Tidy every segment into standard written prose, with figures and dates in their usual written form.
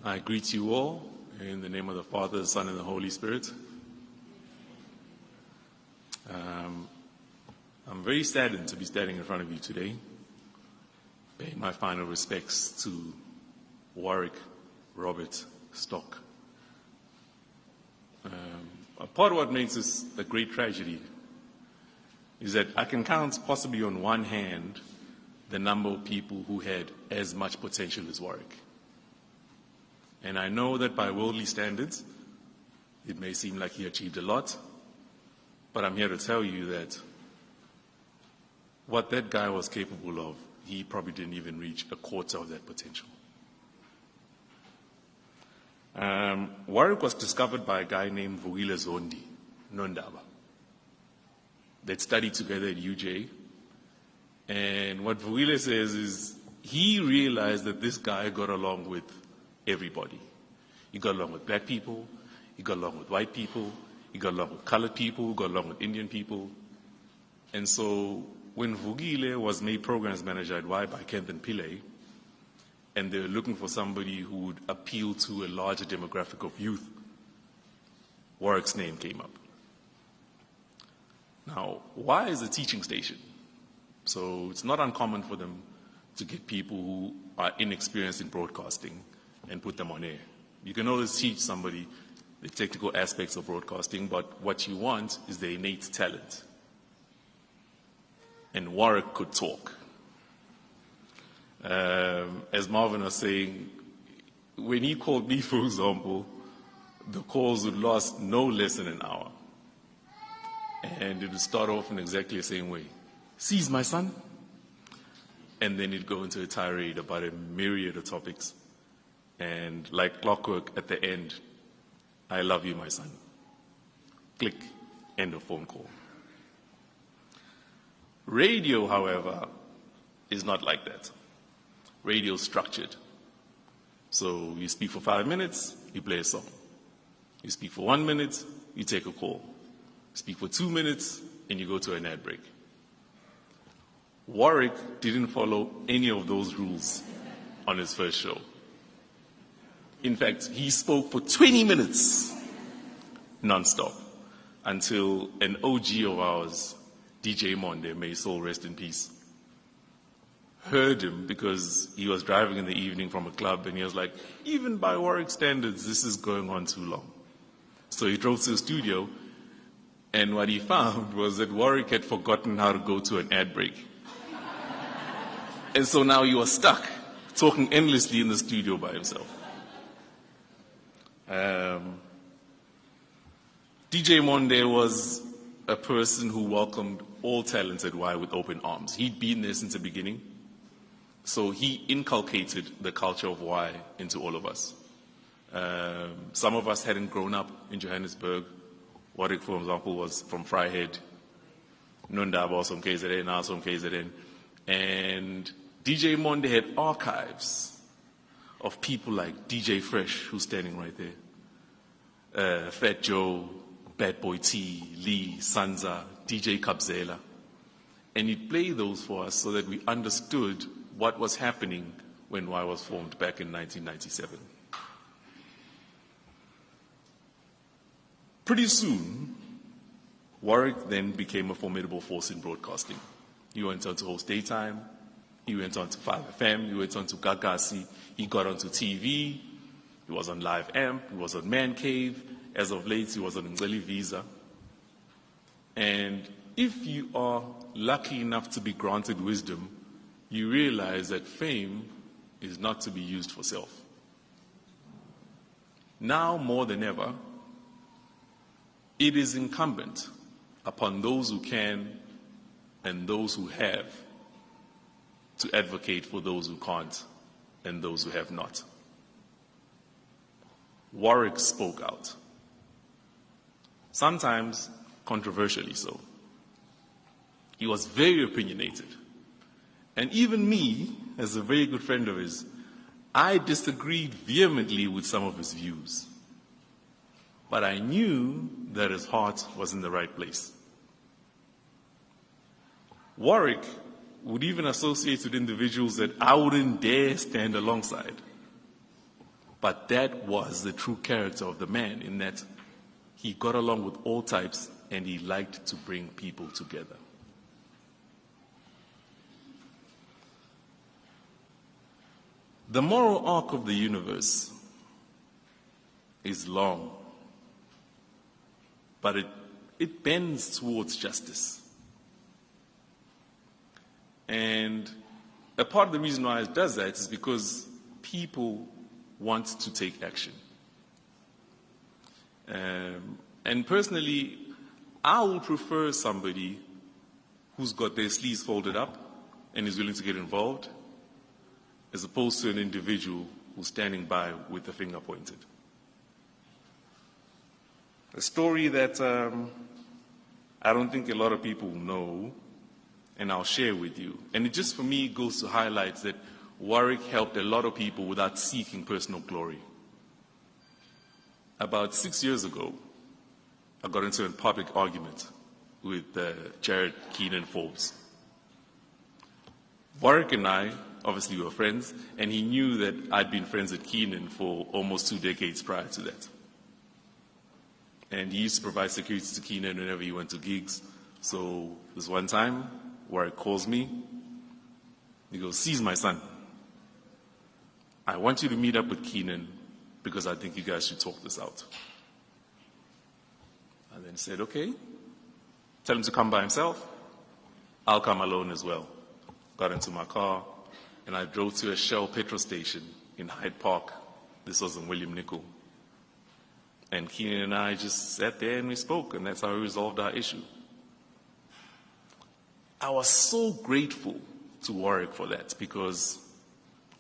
I greet you all in the name of the Father, the Son, and the Holy Spirit. I'm very saddened to be standing in front of you today, paying my final respects to Warwick Robert Stock. A part of what makes this a great tragedy is that I can count possibly on one hand the number of people who had as much potential as Warwick. And I know that by worldly standards, it may seem like he achieved a lot, but I'm here to tell you that what that guy was capable of, he probably didn't even reach a quarter of that potential. Warwick was discovered by a guy named Vukile Zondi, Nondaba. They'd studied together at UJ. And what Vukile says is he realized that this guy got along with everybody. He got along with black people, he got along with white people, he got along with colored people, got along with Indian people. And so when Vukile was made programs manager at Y by Kent and Pillay, and they were looking for somebody who would appeal to a larger demographic of youth, Warwick's name came up. Now, Y is a teaching station, so it's not uncommon for them to get people who are inexperienced in broadcasting and put them on air. You can always teach somebody the technical aspects of broadcasting, but what you want is the innate talent. And Warwick could talk. As Marvin was saying, when he called me, for example, the calls would last no less than an hour. And it would start off in exactly the same way. "Seize my son." And then it'd go into a tirade about a myriad of topics. And like clockwork at the end, "I love you, my son." Click, end of phone call. Radio, however, is not like that. Radio is structured. So you speak for 5 minutes, you play a song. You speak for 1 minute, you take a call. You speak for 2 minutes, and you go to an ad break. Warwick didn't follow any of those rules on his first show. In fact, he spoke for 20 minutes non-stop until an OG of ours, DJ Monde, may his soul rest in peace, heard him because he was driving in the evening from a club, and he was like, even by Warwick standards, this is going on too long. So he drove to the studio, and what he found was that Warwick had forgotten how to go to an ad break. And so now he was stuck, talking endlessly in the studio by himself. DJ Monde was a person who welcomed all talents at Y with open arms. He'd been there since the beginning. So he inculcated the culture of Y into all of us. Some of us hadn't grown up in Johannesburg. Warwick, for example, was from Vryheid. Nondaba was from KZN, I was from KZN. And DJ Monde had archives of people like DJ Fresh, who's standing right there, Fat Joe, Bad Boy T, Lee, Sansa, DJ Kabzela. And he'd play those for us so that we understood what was happening when Y was formed back in 1997. Pretty soon, Warwick then became a formidable force in broadcasting. He went on to host Daytime, he went on to 5FM, he went on to Gagasi, he got onto TV, he was on Live Amp, he was on Man Cave, as of late he was on Ngceli Visa. And if you are lucky enough to be granted wisdom, you realize that fame is not to be used for self. Now more than ever, it is incumbent upon those who can and those who have to advocate for those who can't and those who have not. Warwick spoke out, sometimes controversially so. He was very opinionated. And even me, as a very good friend of his, I disagreed vehemently with some of his views. But I knew that his heart was in the right place. Warwick would even associate with individuals that I wouldn't dare stand alongside. But that was the true character of the man, in that he got along with all types and he liked to bring people together. The moral arc of the universe is long, but it bends towards justice. And a part of the reason why it does that is because people want to take action. And personally, I will prefer somebody who's got their sleeves folded up and is willing to get involved, as opposed to an individual who's standing by with the finger pointed. A story that I don't think a lot of people know, and I'll share with you. And it just, for me, goes to highlight that Warwick helped a lot of people without seeking personal glory. About 6 years ago, I got into a public argument with Jared Keenan Forbes. Warwick and I, obviously, were friends, and he knew that I'd been friends with Keenan for almost 2 decades prior to that. And he used to provide security to Keenan whenever he went to gigs. So this one time, Warwick calls me. He goes, "Seize my son. I want you to meet up with Keenan because I think you guys should talk this out." I then said, "Okay, tell him to come by himself. I'll come alone as well." Got into my car, and I drove to a Shell petrol station in Hyde Park. This was in William Nicol. And Keenan and I just sat there and we spoke, and that's how we resolved our issue. I was so grateful to Warwick for that because,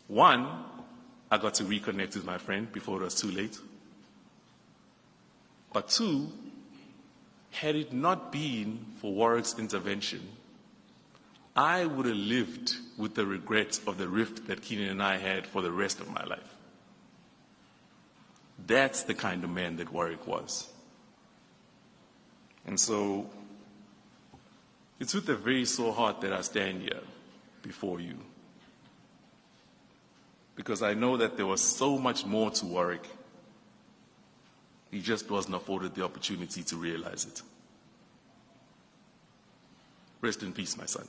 one, I got to reconnect with my friend before it was too late. But two, had it not been for Warwick's intervention, I would have lived with the regret of the rift that Keenan and I had for the rest of my life. That's the kind of man that Warwick was. And so, it's with a very sore heart that I stand here before you. Because I know that there was so much more to Warwick. He just wasn't afforded the opportunity to realize it. Rest in peace, my son.